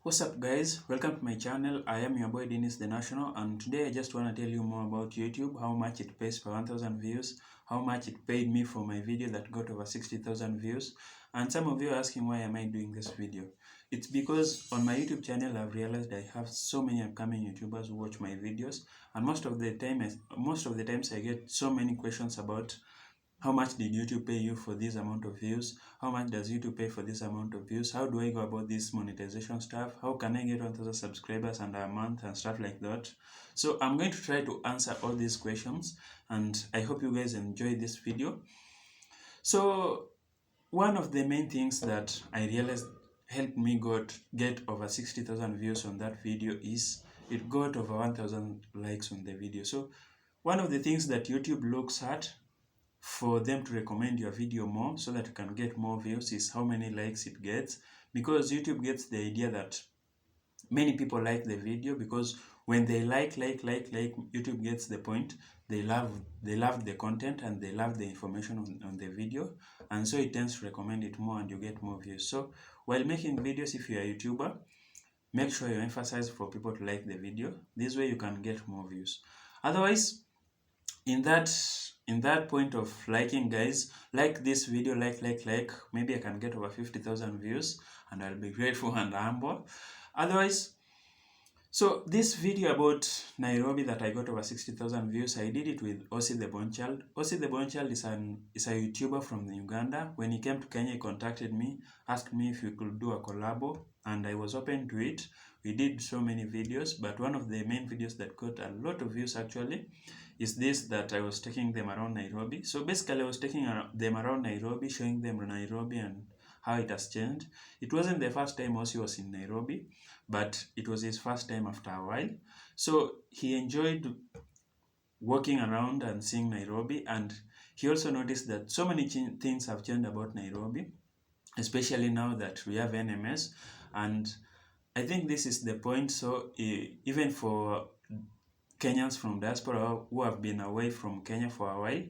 What's up guys, welcome to my channel. I am your boy Dennis the National, and today I just want to tell you more about YouTube, how much it pays per 1000 views, how much it paid me for my video that got over 60,000 views. And some of you are asking why am I doing this video. It's because on my YouTube channel I've realized I have so many upcoming YouTubers who watch my videos, and most of the times I get so many questions about how much did YouTube pay you for this amount of views? How much does YouTube pay for this amount of views? How do I go about this monetization stuff? How can I get 1000 subscribers under a month and stuff like that? So I'm going to try to answer all these questions, and I hope you guys enjoy this video. So one of the main things that I realized helped me get over 60,000 views on that video is it got over 1000 likes on the video. So one of the things that YouTube looks at for them to recommend your video more so that you can get more views is how many likes it gets, because YouTube gets the idea that many people like the video, because when they like, YouTube gets the point. They love the content and they love the information on the video, and so it tends to recommend it more and you get more views. So while making videos, if you're a YouTuber, make sure you emphasize for people to like the video. This way you can get more views. Otherwise, in that point of liking, guys, like this video, maybe I can get over 50,000 views and I'll be grateful and humble. Otherwise, so this video about Nairobi that I got over 60,000 views, I did it with Ossie the Bonchild. Ossie the Bonchild is a YouTuber from Uganda. When he came to Kenya, he contacted me, asked me if we could do a collabo, and I was open to it. We did so many videos, but one of the main videos that got a lot of views actually is this, that I was taking them around Nairobi. So basically I was taking them around Nairobi, showing them Nairobi and how it has changed. It wasn't the first time Ossie was in Nairobi, but it was his first time after a while. So he enjoyed walking around and seeing Nairobi, and he also noticed that so many things have changed about Nairobi, especially now that we have NMS. And I think this is the point. So even for Kenyans from diaspora who have been away from Kenya for a while,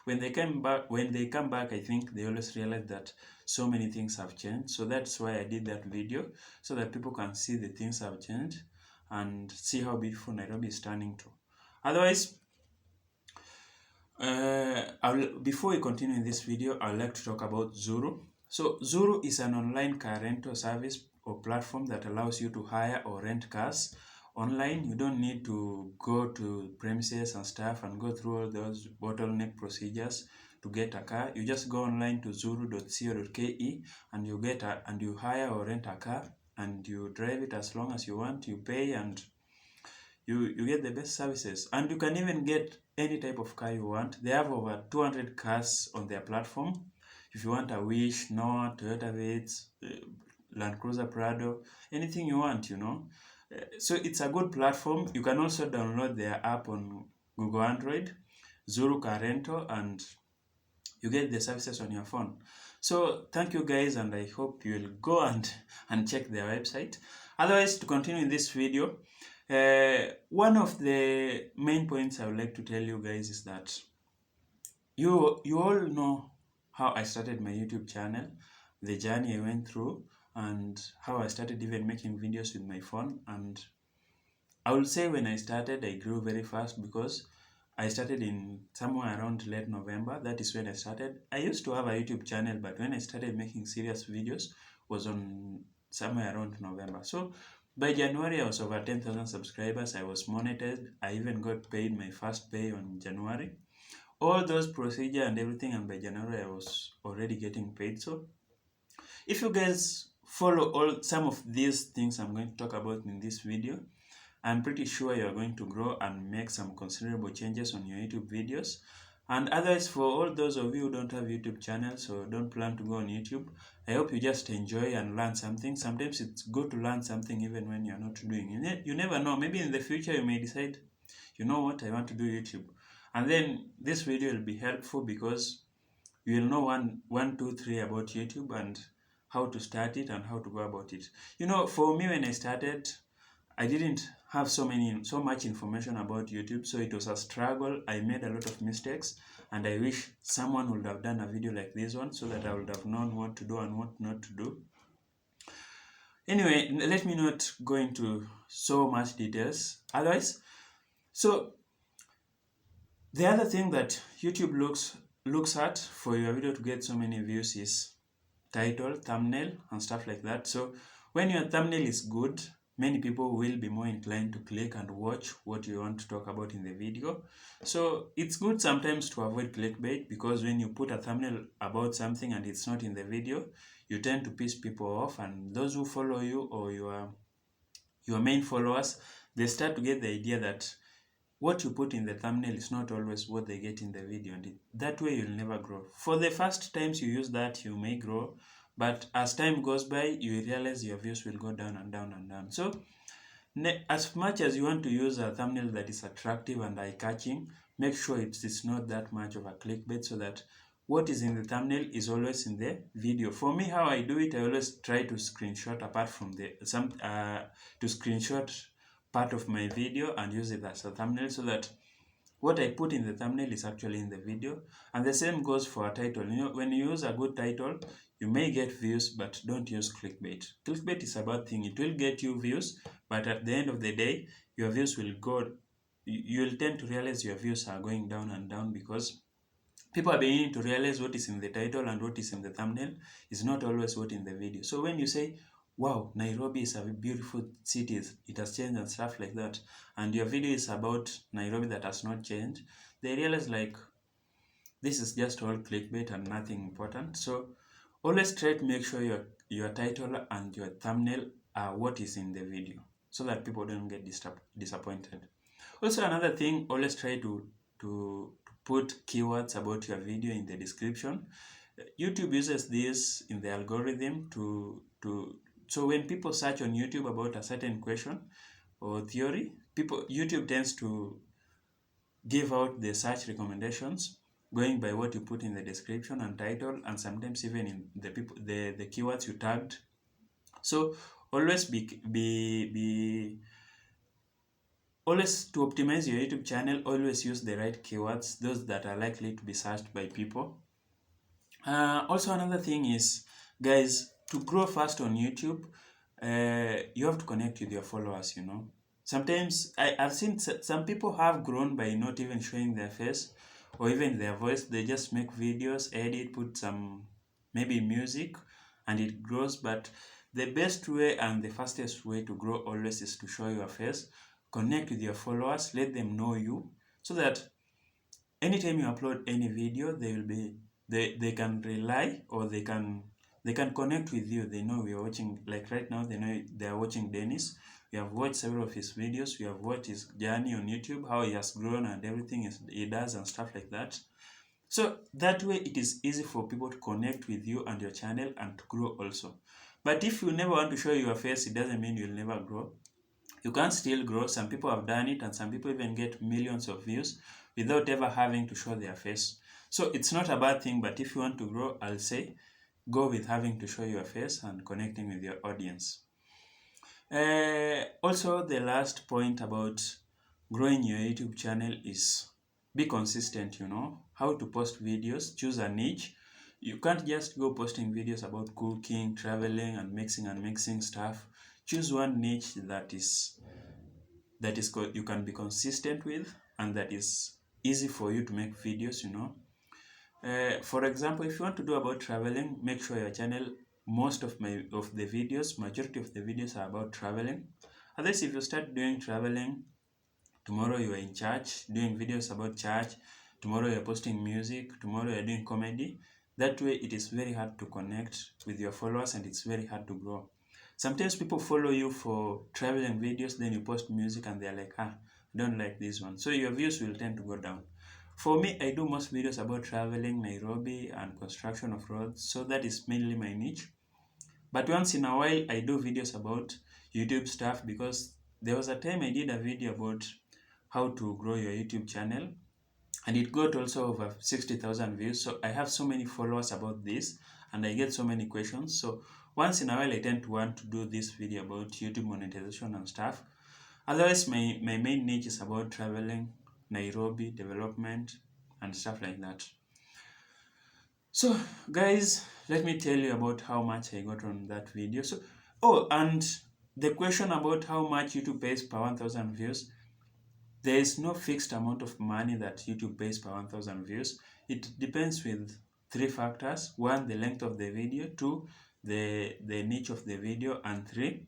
when they come back, I think they always realize that so many things have changed. So that's why I did that video, so that people can see the things have changed and see how beautiful Nairobi is turning to. Otherwise, before we continue in this video, I would like to talk about Zuru. So Zuru is an online car rental service or platform that allows you to hire or rent cars online. You don't need to go to premises and stuff and go through all those bottleneck procedures to get a car. You just go online to zuru.co.ke and you hire or rent a car, and you drive it as long as you want. You pay and you get the best services, and you can even get any type of car you want. They have over 200 cars on their platform. If you want a Wish, Noah, Toyota Vitz, Land Cruiser Prado, anything you want, So it's a good platform. You can also download their app on Google Android, Zuru Car Rental, and you get the services on your phone. So thank you guys, and I hope you will go and check their website. Otherwise, to continue in this video, one of the main points I would like to tell you guys is that you all know how I started my YouTube channel, the journey I went through, and how I started even making videos with my phone. And I will say when I started, I grew very fast, because I started in somewhere around late November. That is when I started. I used to have a YouTube channel, but when I started making serious videos was on somewhere around November. So by January, I was over 10,000 subscribers. I was monetized. I even got paid my first pay on January. All those procedure and everything, and by January, I was already getting paid. So if you guys follow some of these things I'm going to talk about in this video, I'm pretty sure you're going to grow and make some considerable changes on your YouTube videos. And otherwise, for all those of you who don't have YouTube channels or don't plan to go on YouTube, I hope you just enjoy and learn something. Sometimes it's good to learn something even when you're not doing it. You never know. Maybe in the future you may decide, you know what, I want to do YouTube. And then this video will be helpful, because you will know one, two, three about YouTube and how to start it and how to go about it. For me, when I started, I didn't have so much information about YouTube, so it was a struggle. I made a lot of mistakes, and I wish someone would have done a video like this one, so that I would have known what to do and what not to do. Anyway, let me not go into so much details. Otherwise, so the other thing that YouTube looks at for your video to get so many views is title, thumbnail, and stuff like that. So when your thumbnail is good, many people will be more inclined to click and watch what you want to talk about in the video. So it's good sometimes to avoid clickbait, because when you put a thumbnail about something and it's not in the video, you tend to piss people off, and those who follow you or your main followers, they start to get the idea that what you put in the thumbnail is not always what they get in the video, and that way you'll never grow. For the first times you use that, you may grow, but as time goes by, you realize your views will go down and down and down. So as much as you want to use a thumbnail that is attractive and eye-catching, make sure it's not that much of a clickbait, so that what is in the thumbnail is always in the video. For me, how I do it, I always try to screenshot apart from the to screenshot part of my video and use it as a thumbnail, so that what I put in the thumbnail is actually in the video. And the same goes for a title. You know, when you use a good title, you may get views, but don't use clickbait. Clickbait is a bad thing. It will get you views, but at the end of the day, your views will go, you'll tend to realize your views are going down and down, because people are beginning to realize what is in the title and what is in the thumbnail is not always what in the video. So when you say, wow, Nairobi is a beautiful city, it has changed and stuff like that, and your video is about Nairobi that has not changed, they realize like this is just all clickbait and nothing important. So always try to make sure your title and your thumbnail are what is in the video, so that people don't get disappointed. Also, another thing, always try to put keywords about your video in the description. YouTube uses this in the algorithm so when people search on YouTube about a certain question or theory, YouTube tends to give out the search recommendations going by what you put in the description and title, and sometimes even in the keywords you tagged. So always always, to optimize your YouTube channel, always use the right keywords, those that are likely to be searched by people. Also, another thing is, guys, to grow fast on YouTube, you have to connect with your followers, you know. Sometimes I've seen some people have grown by not even showing their face or even their voice. They just make videos, edit, put some maybe music, and it grows. But the best way and the fastest way to grow always is to show your face, connect with your followers, let them know you, so that anytime you upload any video, they can rely, or they can connect with you. They know we are watching, like right now they know they are watching Dennis. We have watched several of his videos, we have watched his journey on YouTube, how he has grown and everything he does and stuff like that. So that way it is easy for people to connect with you and your channel and to grow also. But if you never want to show your face, it doesn't mean you'll never grow. You can still grow. Some people have done it, and some people even get millions of views without ever having to show their face. So it's not a bad thing, but if you want to grow, I'll say go with having to show your face and connecting with your audience. Also, the last point about growing your YouTube channel is be consistent, you know, how to post videos, choose a niche. You can't just go posting videos about cooking, traveling, and mixing stuff. Choose one niche that you can be consistent with, and that is easy for you to make videos, you know. For example, if you want to do about traveling, make sure your channel, most of the videos, majority of the videos are about traveling. Otherwise, if you start doing traveling, tomorrow you are in church doing videos about church, tomorrow you're posting music, tomorrow you're doing comedy. That way it is very hard to connect with your followers, and it's very hard to grow. Sometimes people follow you for traveling videos, then you post music and they're like, I don't like this one. So your views will tend to go down. For me, I do most videos about traveling, Nairobi, and construction of roads. So that is mainly my niche. But once in a while, I do videos about YouTube stuff, because there was a time I did a video about how to grow your YouTube channel, and it got also over 60,000 views. So I have so many followers about this, and I get so many questions. So once in a while, I tend to want to do this video about YouTube monetization and stuff. Otherwise, my main niche is about traveling, Nairobi, development, and stuff like that. So guys, let me tell you about how much I got on that video. So Oh, and the question about how much YouTube pays per 1,000 views, there is no fixed amount of money that YouTube pays per 1,000 views. It depends with three factors. One, the length of the video. Two, the niche of the video. And three,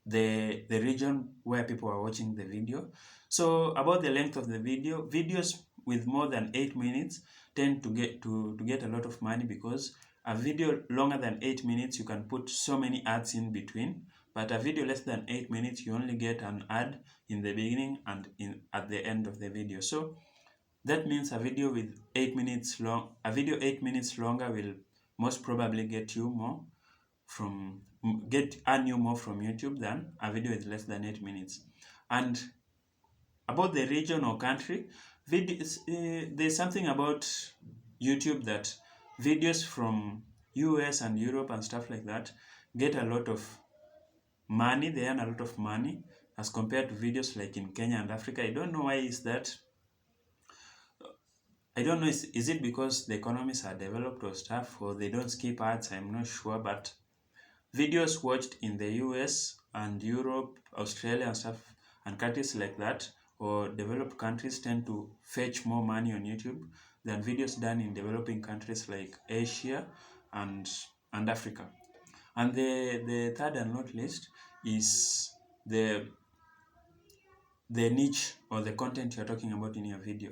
the region where people are watching the video. So about the length of the video, videos with more than 8 minutes tend to get a lot of money, because a video longer than 8 minutes you can put so many ads in between, but a video less than 8 minutes you only get an ad in the beginning and at the end of the video. So that means a video 8 minutes longer will most probably get you more earn you more from YouTube than a video with less than 8 minutes. And about the region or country, videos, there's something about YouTube that videos from US and Europe and stuff like that get a lot of money. They earn a lot of money as compared to videos like in Kenya and Africa. I don't know why is that. I don't know, is it because the economies are developed or stuff, or they don't skip ads? I'm not sure, but videos watched in the US and Europe, Australia and stuff, and countries like that, or developed countries, tend to fetch more money on YouTube than videos done in developing countries like Asia and Africa. And the third and not least is the niche or the content you're talking about in your video.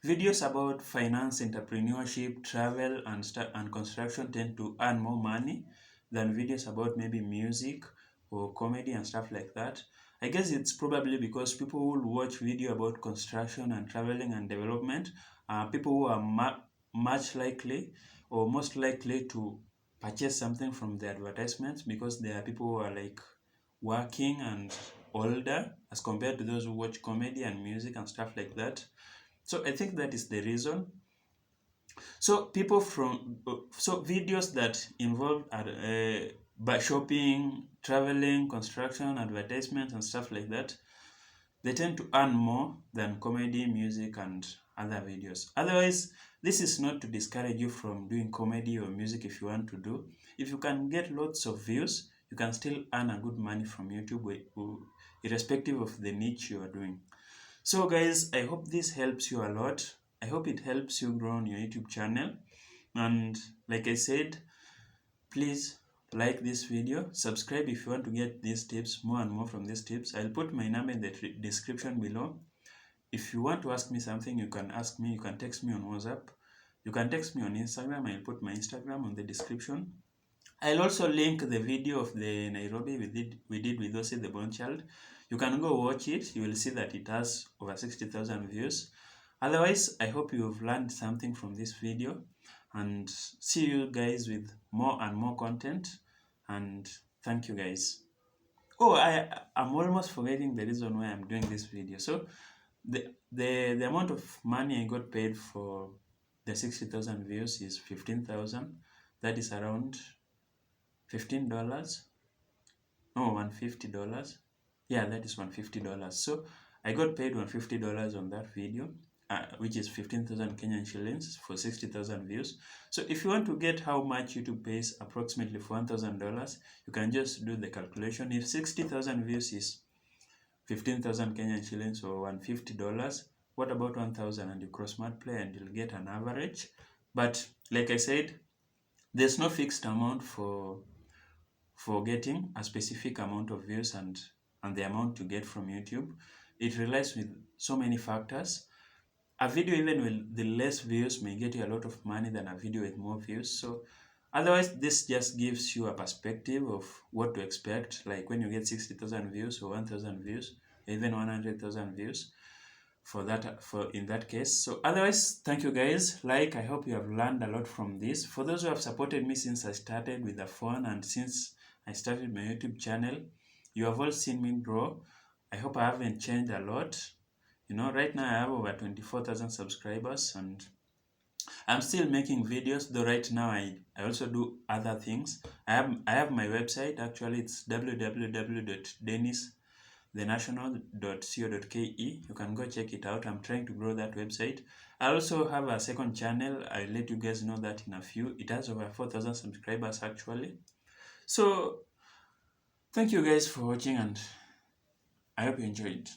Videos about finance, entrepreneurship, travel, and construction tend to earn more money than videos about maybe music or comedy and stuff like that. I guess it's probably because people who watch video about construction and traveling and development are people who are much likely or most likely to purchase something from the advertisements, because they are people who are like working and older as compared to those who watch comedy and music and stuff like that. So I think that is the reason. So videos that involve by shopping, traveling, construction, advertisements and stuff like that, they tend to earn more than comedy, music and other videos. Otherwise, this is not to discourage you from doing comedy or music if you want to do. If you can get lots of views, you can still earn a good money from YouTube, irrespective of the niche you are doing. So guys, I hope this helps you a lot. I hope it helps you grow on your YouTube channel. And like I said, please like this video, subscribe if you want to get these tips, more and more from these tips. I'll put my number in the description below. If you want to ask me something, you can ask me. You can text me on WhatsApp. You can text me on Instagram. I'll put my Instagram on the description. I'll also link the video of the Nairobi we did with Ose the Bone Child. You can go watch it. You will see that it has over 60,000 views. Otherwise, I hope you've learned something from this video, and see you guys with more and more content. And thank you guys. Oh, I'm almost forgetting the reason why I'm doing this video. So the amount of money I got paid for the 60,000 views is 15,000. That is around $15. No, $150. Yeah, that is $150. So I got paid $150 on that video, which is 15,000 Kenyan shillings for 60,000 views. So if you want to get how much YouTube pays approximately for $1,000, you can just do the calculation. If 60,000 views is 15,000 Kenyan shillings or $150, what about 1,000? And you cross multiply and you'll get an average. But like I said, there's no fixed amount for getting a specific amount of views and the amount you get from YouTube. It relies with so many factors. A video even with the less views may get you a lot of money than a video with more views. So otherwise, this just gives you a perspective of what to expect, like when you get 60,000 views or 1,000 views, even 100,000 views in that case. So otherwise, thank you guys. I hope you have learned a lot from this. For those who have supported me since I started with the phone and since I started my YouTube channel, you have all seen me grow. I hope I haven't changed a lot. Right now I have over 24,000 subscribers and I'm still making videos, though right now I also do other things. I have my website. Actually, it's www.dennisthenational.co.ke. You can go check it out. I'm trying to grow that website. I also have a second channel. I'll let you guys know that in a few. It has over 4,000 subscribers actually. So Thank you guys for watching, and I hope you enjoyed.